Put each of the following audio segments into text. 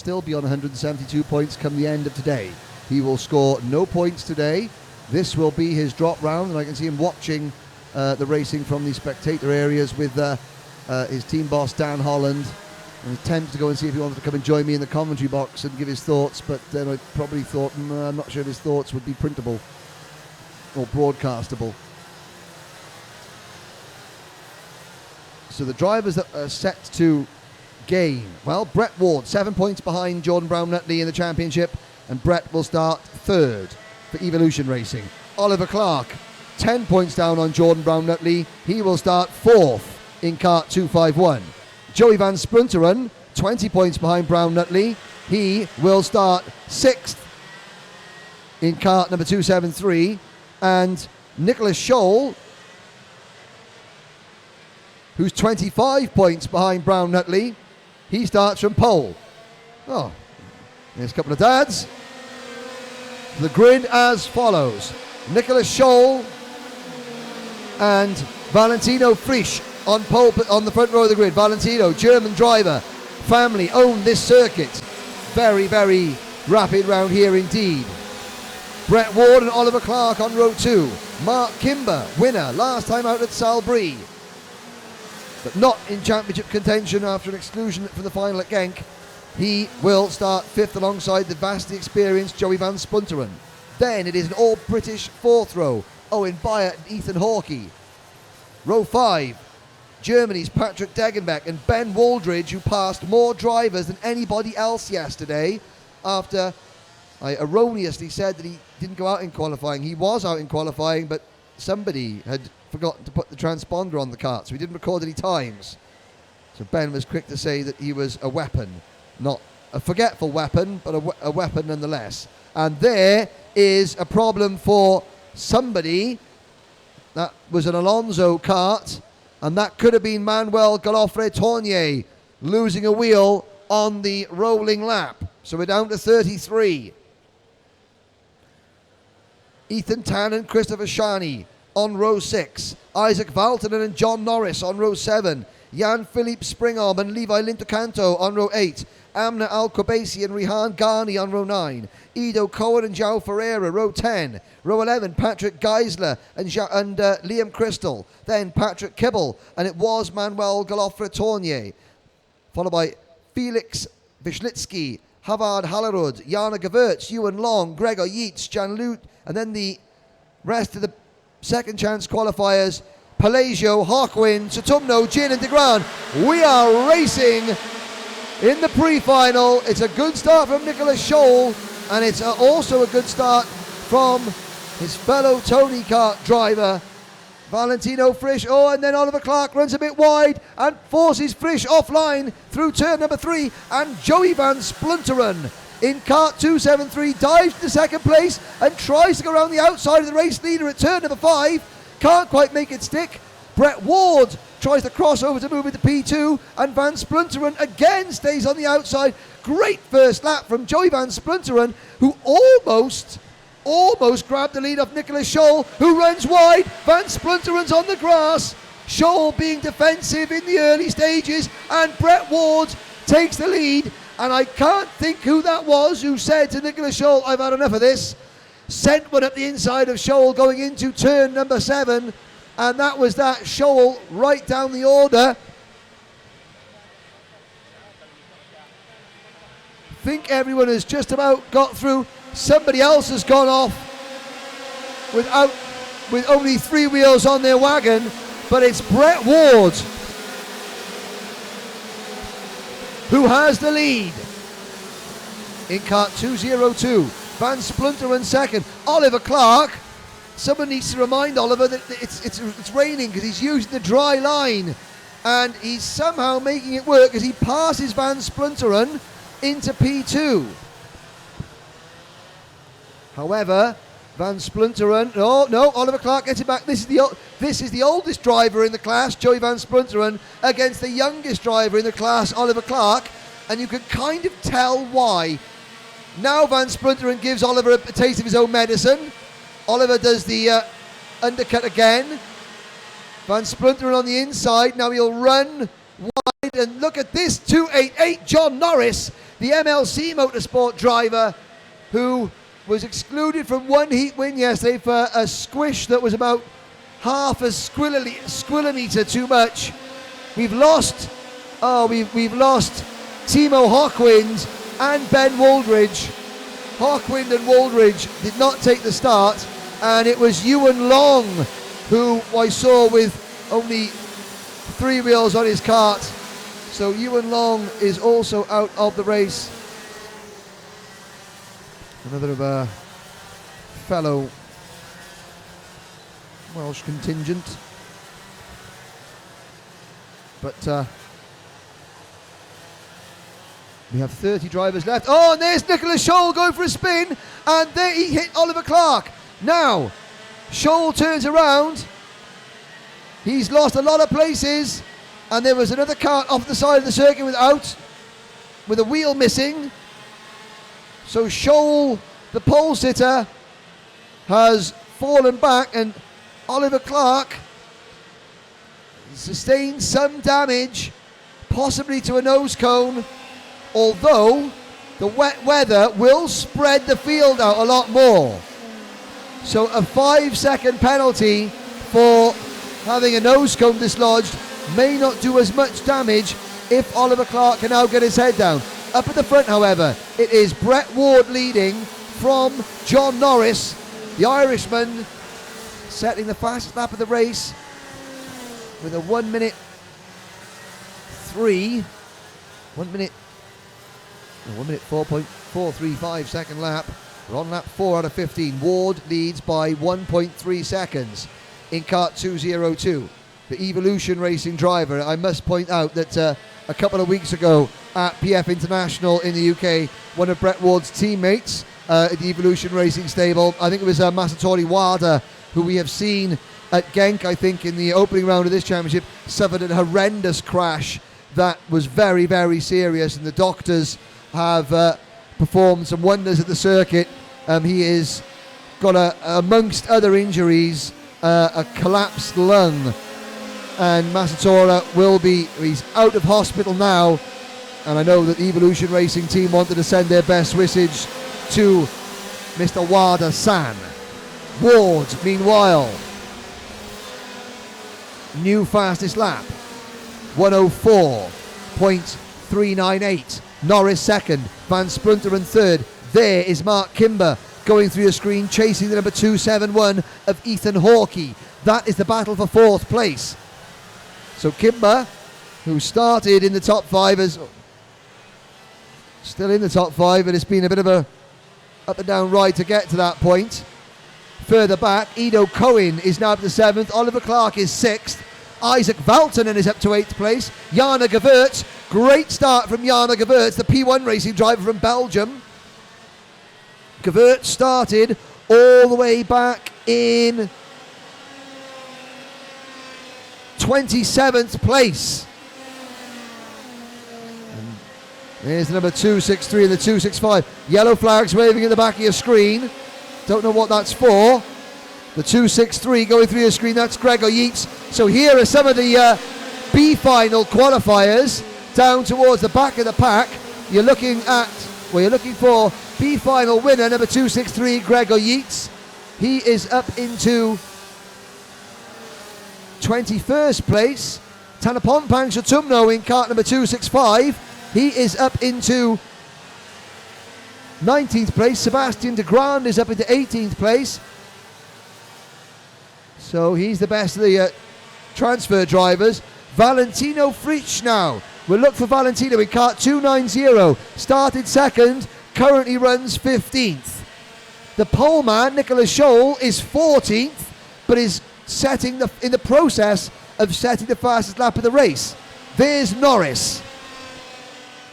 still be on 172 points come the end of today. He will score no points today. This will be his drop round, and I can see him watching the racing from the spectator areas with his team boss Dan Holland, and he tempted to go and see if he wanted to come and join me in the commentary box and give his thoughts, but then I probably thought, I'm not sure if his thoughts would be printable or broadcastable. So the drivers that are set to gain, well, Brett Ward 7 points behind Jordan Brown-Nutley in the championship, and Brett will start third for Evolution Racing. Oliver Clark 10 points down on Jordan Brown-Nutley. He will start fourth in kart 251. Joey Van Splunteren 20 points behind Brown-Nutley. He will start sixth in kart number 273. And Nicholas Scholl, who's 25 points behind Brown-Nutley, he starts from pole. Oh, there's a couple of dads. The grid as follows: Nicholas Scholl and Valentino Frisch on pole on the front row of the grid. Valentino, German driver, family, own this circuit. Very, very rapid round here indeed. Brett Ward and Oliver Clark on row 2. Mark Kimber, winner, last time out at Salbris, but not in championship contention after an exclusion from the final at Genk. He will start fifth alongside the vastly experienced Joey Van Splunteren. Then it is an all-British fourth row: Owen Byatt and Ethan Hawkey. Row 5, Germany's Patrick Degenbeck and Ben Waldridge, who passed more drivers than anybody else yesterday after I erroneously said that he didn't go out in qualifying. He was out in qualifying, but somebody had forgotten to put the transponder on the kart, so he didn't record any times. So Ben was quick to say that he was a weapon, not a forgetful weapon, but a weapon nonetheless. And there is a problem for somebody. That was an Alonso kart, and that could have been Manuel Galofre-Tournier losing a wheel on the rolling lap. So we're down to 33. Ethan Tan and Christopher Shani on row 6. Isaac Valtonen and John Norris on row 7. Jan-Philippe Springholm and Levi Lintocanto on row 8. Amna Al-Qubaisi and Rihan Ghani on row 9. Ido Cohen and João Ferreira, row 10. Row 11, Patrick Geisler and Liam Crystal. Then Patrick Kibble, and it was Manuel Galofre-Tournier. Followed by Felix Wischlitsky, Havard Hallerud, Jana Gewurz, Ewan Long, Gregor Yeats, Jan Lute, and then the rest of the second chance qualifiers: Palazzo, Harquin, Satumno, Gin and DeGran. We are racing in the pre-final. It's a good start from Nicholas Scholl, and it's also a good start from his fellow Tony Kart driver, Valentino Frisch. Oh, and then Oliver Clark runs a bit wide and forces Frisch offline through turn number 3, and Joey Van Splunteren in kart 273 dives to second place and tries to go around the outside of the race leader at turn number 5. Can't quite make it stick. Brett Ward tries to cross over to move into P2, and Van Splunteren again stays on the outside. Great first lap from Joey Van Splunteren, who almost grabbed the lead off Nicholas Scholl, who runs wide. Van Splinteren's on the grass. Scholl being defensive in the early stages, and Brett Ward takes the lead. And I can't think who that was who said to Nicholas Scholl, "I've had enough of this." Sent one up the inside of Scholl going into turn number 7, and that was that. Scholl right down the order. I think everyone has just about got through. Somebody else has gone off with only 3 wheels on their wagon, but it's Brett Ward who has the lead in kart 202. Van Splunteren second. Oliver Clark, someone needs to remind Oliver that it's raining because he's using the dry line, and he's somehow making it work as he passes Van Splunteren into P2. However, Van Splunteren, Oliver Clark gets it back. This is the oldest driver in the class, Joey Van Splunteren, against the youngest driver in the class, Oliver Clark, and you can kind of tell why. Now Van Splunteren gives Oliver a taste of his own medicine. Oliver does the undercut again. Van Splunteren on the inside. Now he'll run wide, and look at this, 288 John Norris the MLC Motorsport driver who was excluded from one heat win yesterday for a squish that was about half a squillimeter too much. We've lost Timo Hockwind and Ben Wooldridge. Hockwind and Wooldridge did not take the start, and it was Ewan Long who I saw with only 3 wheels on his kart. So Ewan Long is also out of the race. Another of a fellow Welsh contingent. But we have 30 drivers left. Oh, and there's Nicholas Scholl going for a spin, and there he hit Oliver Clark. Now, Scholl turns around. He's lost a lot of places, and there was another kart off the side of the circuit with a wheel missing. So Scholl, the pole sitter, has fallen back, and Oliver Clark sustained some damage, possibly to a nose cone, although the wet weather will spread the field out a lot more. So a 5-second penalty for having a nose cone dislodged may not do as much damage if Oliver Clark can now get his head down. Up at the front, however, it is Brett Ward leading from John Norris, the Irishman, setting the fastest lap of the race with a 1 minute 4.435 second lap. We're on lap 4 out of 15. Ward leads by 1.3 seconds in kart 202. The Evolution Racing driver. I must point out that a couple of weeks ago at PF International in the UK, one of Brett Ward's teammates at the Evolution Racing stable, I think it was Masatori Wada, who we have seen at Genk, I think, in the opening round of this championship, suffered a horrendous crash that was very, very serious, and the doctors have performed some wonders at the circuit. He is got amongst other injuries, a collapsed lung, and Masatora he's out of hospital now, and I know that the Evolution Racing team wanted to send their best wishes to Mr. Wada-san. Ward, meanwhile, new fastest lap, 104.398. Norris second, Van Sprunteren third. There is Mark Kimber going through your screen, chasing the number 271 of Ethan Hawkey. That is the battle for fourth place. So Kimber, who started in the top 5, is still in the top 5, and it's been a bit of a up and down ride to get to that point. Further back, Ido Cohen is now up to 7th. Oliver Clark is 6th. Isaac Valtonen is up to 8th place. Jana Gewertz, great start from Jana Gewertz, the P1 racing driver from Belgium. Gewertz started all the way back in 27th place. And there's the number 263 and the 265. Yellow flags waving in the back of your screen. Don't know what that's for. The 263 going through your screen, that's Gregor Yeats. So here are some of the B final qualifiers down towards the back of the pack. You're looking for B final winner number 263, Gregor Yeats. He is up into 21st place. Tanapompan Chatumno in kart number 265. He is up into 19th place. Sebastian de Grand is up into 18th place. So he's the best of the transfer drivers. Valentino Fritsch now. We'll look for Valentino in kart 290. Started second, currently runs 15th. The pole man, Nicholas Scholl, is 14th, but is in the process of setting the fastest lap of the race. There's Norris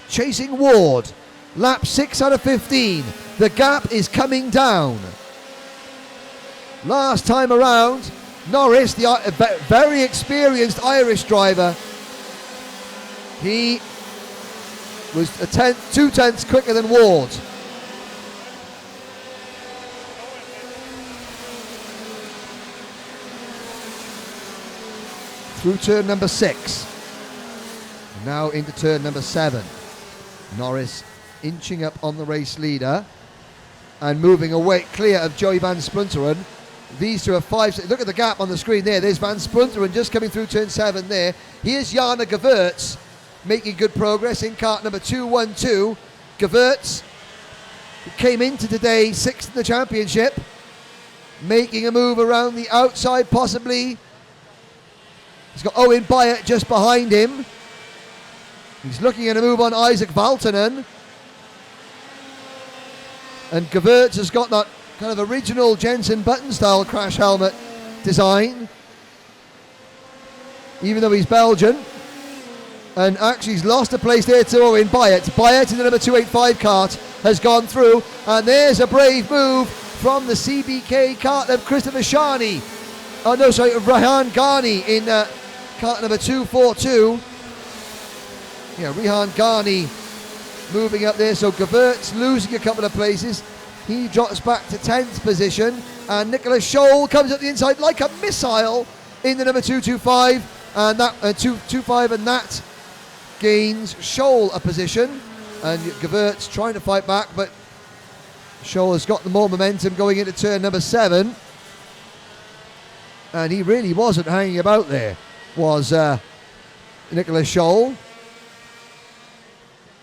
chasing Ward. Lap 6 out of 15. The gap is coming down. Last time around, Norris, the very experienced Irish driver, he was 2/10 quicker than Ward. Through turn number 6. Now into turn number 7. Norris inching up on the race leader and moving away clear of Joey Van Splunteren. These two are 5. Look at the gap on the screen there. There's Van Splunteren just coming through turn 7 there. Here's Jana Gewurz making good progress in kart number 212. Gewurz came into today 6th in the championship, making a move around the outside possibly. He's got Owen Byatt just behind him. He's looking at a move on Isaac Valtonen. And Gewurz has got that kind of original Jensen Button style crash helmet design, even though he's Belgian. And actually he's lost a place there to Owen Byatt. Byatt in the number 285 kart has gone through, and there's a brave move from the CBK kart of Christopher Shani. Rehan Ghani in kart number 242. Yeah, Rehan Ghani moving up there, so Gewurz losing a couple of places. He drops back to 10th position, and Nicholas Scholl comes up the inside like a missile in the number 225, and that 225, and that gains Scholl a position, and Gewurz trying to fight back, but Scholl has got the more momentum going into turn number 7, and he really wasn't hanging about there, was Nicholas Scholl.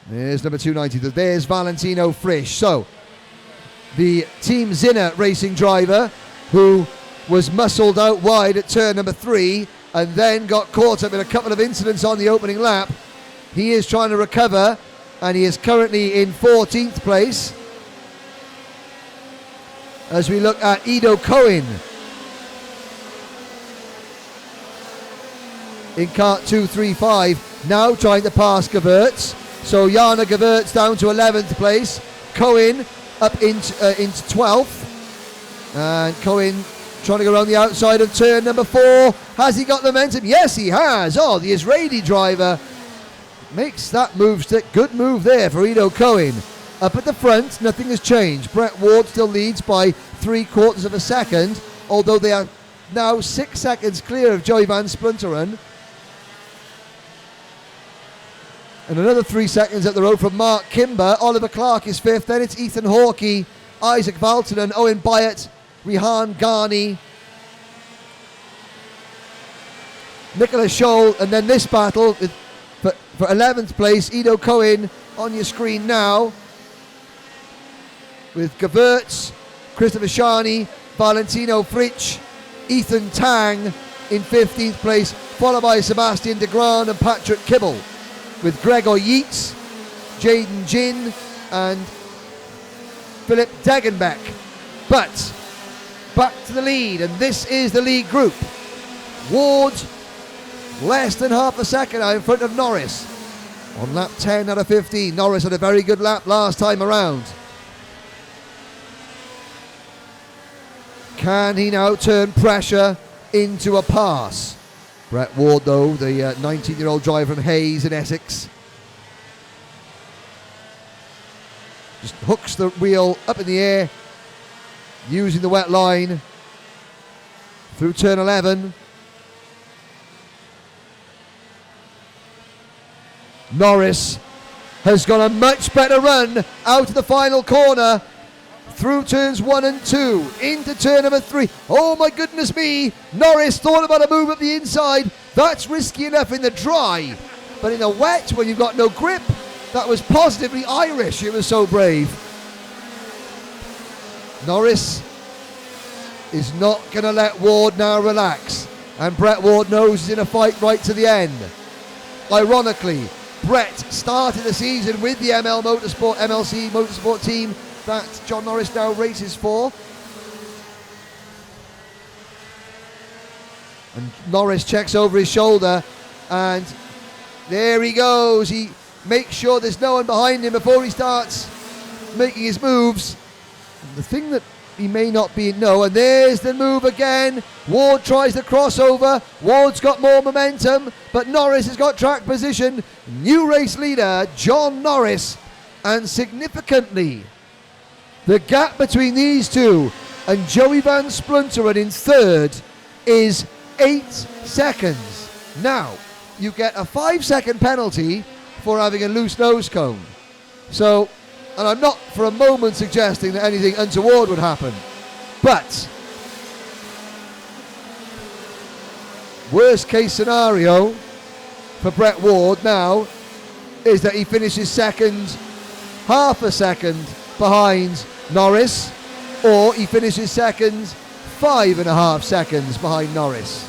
There's number 290. There's Valentino Frisch. So the Team Zinner racing driver, who was muscled out wide at turn number 3 and then got caught up in a couple of incidents on the opening lap, he is trying to recover, and he is currently in 14th place. As we look at Ido Cohen in kart 235, now trying to pass Gewurz. So Jana Gewurz down to 11th place. Cohen up into 12th. And Cohen trying to go around the outside of turn number 4. Has he got the momentum? Yes, he has. Oh, the Israeli driver makes that move stick. Good move there for Ido Cohen. Up at the front, nothing has changed. Brett Ward still leads by 3/4 of a second, although they are now 6 seconds clear of Joey Van Splunteren. And another 3 seconds at the road from Mark Kimber. Oliver Clark is 5th. Then it's Ethan Hawkey, Isaac Valtonen, Owen Byatt, Rehan Ghani, Nicholas Scholl, and then this battle for 11th place, Ido Cohen on your screen now, with Gewurz, Christopher Shani, Valentino Frisch, Ethan Tang in 15th place, followed by Sebastian de Graan and Patrick Kibble, with Gregor Yeats, Jaden Jin and Philip Degenbeck. But back to the lead, and this is the lead group. Ward less than half a second now in front of Norris on lap 10 out of 15. Norris had a very good lap last time around. Can he now turn pressure into a pass? Brett Ward, though, the 19-year-old driver from Hayes in Essex, just hooks the wheel up in the air using the wet line through turn 11. Norris has got a much better run out of the final corner through turns 1 and 2 into turn number 3. Oh my goodness me, Norris thought about a move up the inside. That's risky enough in the dry, but in the wet, when you've got no grip, that was positively Irish. It was so brave. Norris is not going to let Ward now relax, and Brett Ward knows he's in a fight right to the end. Ironically, Brett started the season with the MLC Motorsport team that John Norris now races for. And Norris checks over his shoulder, and there he goes. He makes sure there's no one behind him before he starts making his moves. And the thing that he may not be, no, and there's the move again. Ward tries the crossover. Ward's got more momentum, but Norris has got track position. New race leader, John Norris, and significantly, the gap between these two and Joey Van Splunteren in third is 8 seconds. Now, you get a 5-second penalty for having a loose nose cone. So And I'm not for a moment suggesting that anything untoward would happen. But worst case scenario for Brett Ward now is that he finishes second, half a second behind Norris, or he finishes second, 5.5 seconds behind Norris,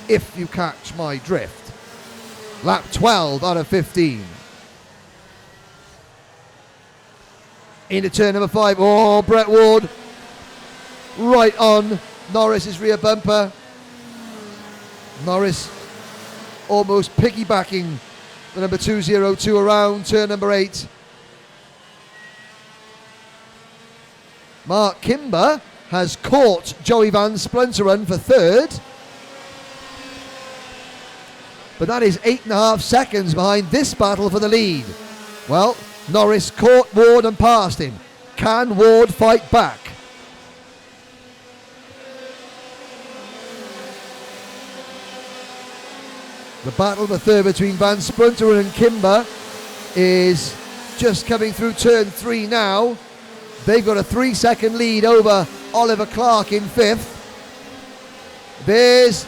if you catch my drift. Lap 12 out of 15. Into turn number 5. Oh, Brett Ward right on Norris's rear bumper. Norris almost piggybacking the number 202 around turn number 8. Mark Kimber has caught Joey Van Splinteren for third. But that is 8.5 seconds behind this battle for the lead. Well, Norris caught Ward and passed him. Can Ward fight back? The battle for third between Van Splinteren and Kimber is just coming through turn 3 now. They've got a 3-second lead over Oliver Clark in 5th. There's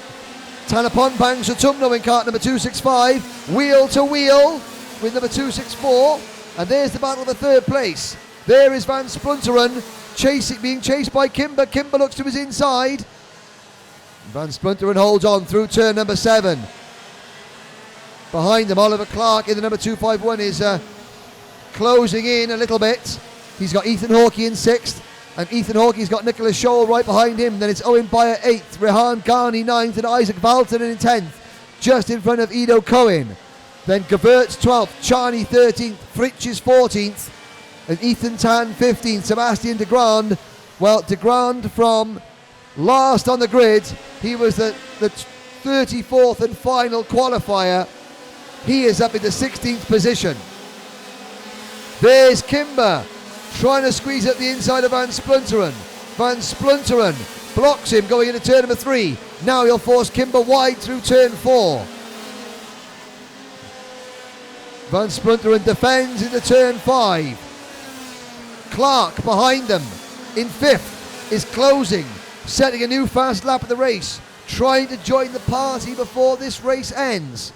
Tanaponpang Sutumno in cart number 265, wheel to wheel with number 264, and there's the battle for third place. There is Van Splinteren being chased by Kimber. Kimber looks to his inside. Van Splinteren holds on through turn number 7. Behind them, Oliver Clark in the number 251 is closing in a little bit. He's got Ethan Hawkey in 6th, and Ethan Hawkey's got Nicholas Scholl right behind him. Then it's Owen Byer 8th, Rehan Ghani 9th, and Isaac Valton in 10th, just in front of Ido Cohen. Then Gevertz 12th, Charney 13th, Fritsch is 14th, and Ethan Tan 15th, Sebastian de Grand. Well, de Grand from last on the grid, he was the 34th and final qualifier. He is up in the 16th position. There's Kimber trying to squeeze up the inside of Van Splinteren. Van Splinteren blocks him going into turn number 3. Now he'll force Kimber wide through turn 4. Van Splinteren defends into turn 5. Clark behind them in 5th is closing, setting a new fast lap of the race, trying to join the party before this race ends.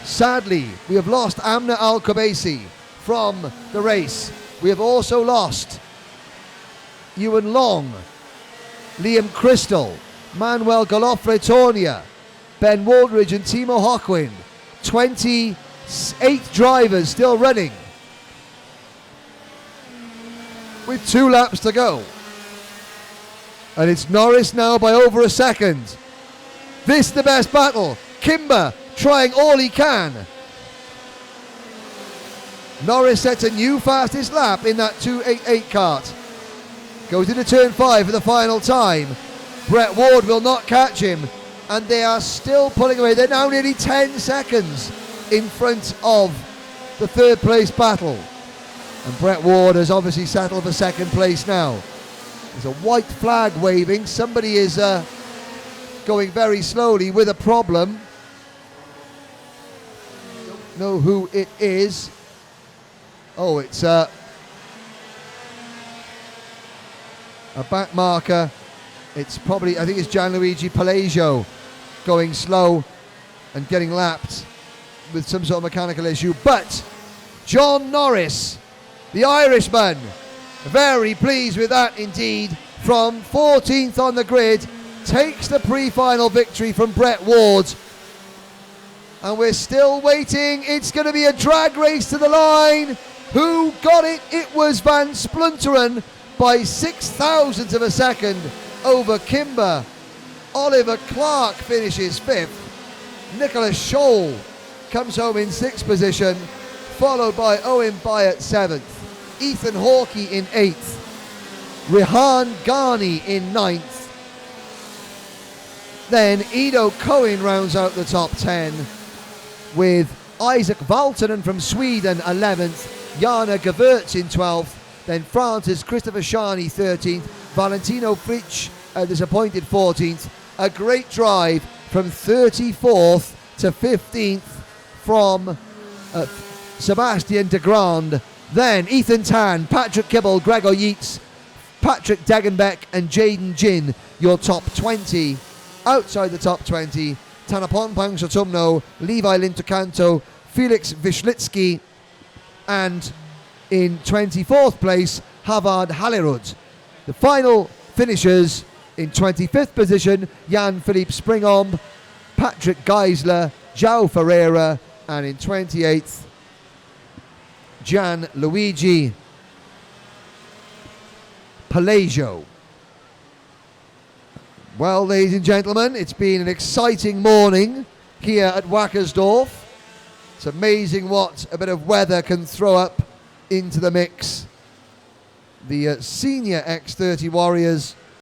Sadly, we have lost Amna Al-Khabaisi from the race. We have also lost Ewan Long, Liam Crystal, Manuel Galofre Tornia, Ben Waldridge and Timo Hochwind. 28 drivers still running with 2 laps to go. And it's Norris now by over a second. This is the best battle. Kimber trying all he can. Norris sets a new fastest lap in that 288 kart. Goes into turn 5 for the final time. Brett Ward will not catch him, and they are still pulling away. They're now nearly 10 seconds in front of the third place battle. And Brett Ward has obviously settled for second place now. There's a white flag waving. Somebody is going very slowly with a problem. Don't know who it is. Oh, it's a back marker. It's probably, I think it's Gianluigi Palazzo going slow and getting lapped with some sort of mechanical issue. But John Norris, the Irishman, very pleased with that indeed, from 14th on the grid, takes the pre-final victory from Brett Ward. And we're still waiting. It's going to be a drag race to the line. Who got it? It was Van Splinteren by 6,000ths of a second over Kimber. Oliver Clark finishes 5th. Nicholas Scholl comes home in 6th position, followed by Owen Byatt 7th. Ethan Hawkey in 8th. Rehan Ghani in 9th. Then Ido Cohen rounds out the top 10 with Isaac Valtonen from Sweden 11th. Jana Gevertz in 12th. Then France's Christopher Charney 13th. Valentino Fritsch, a disappointed 14th. A great drive from 34th to 15th from Sebastian de Grande. Then Ethan Tan, Patrick Kibble, Gregor Yeats, Patrick Degenbeck and Jaden Jin, your top 20. Outside the top 20, Tanapon Pangsatumno, Levi Lintocanto, Felix Vishlitsky, and in 24th place, Havard Halerud. The final finishers in 25th position, Jan-Philippe Springomb, Patrick Geisler, João Ferreira, and in 28th, Gianluigi Palagio. Well, ladies and gentlemen, it's been an exciting morning here at Wackersdorf. It's amazing what a bit of weather can throw up into the mix. The senior X30 Warriors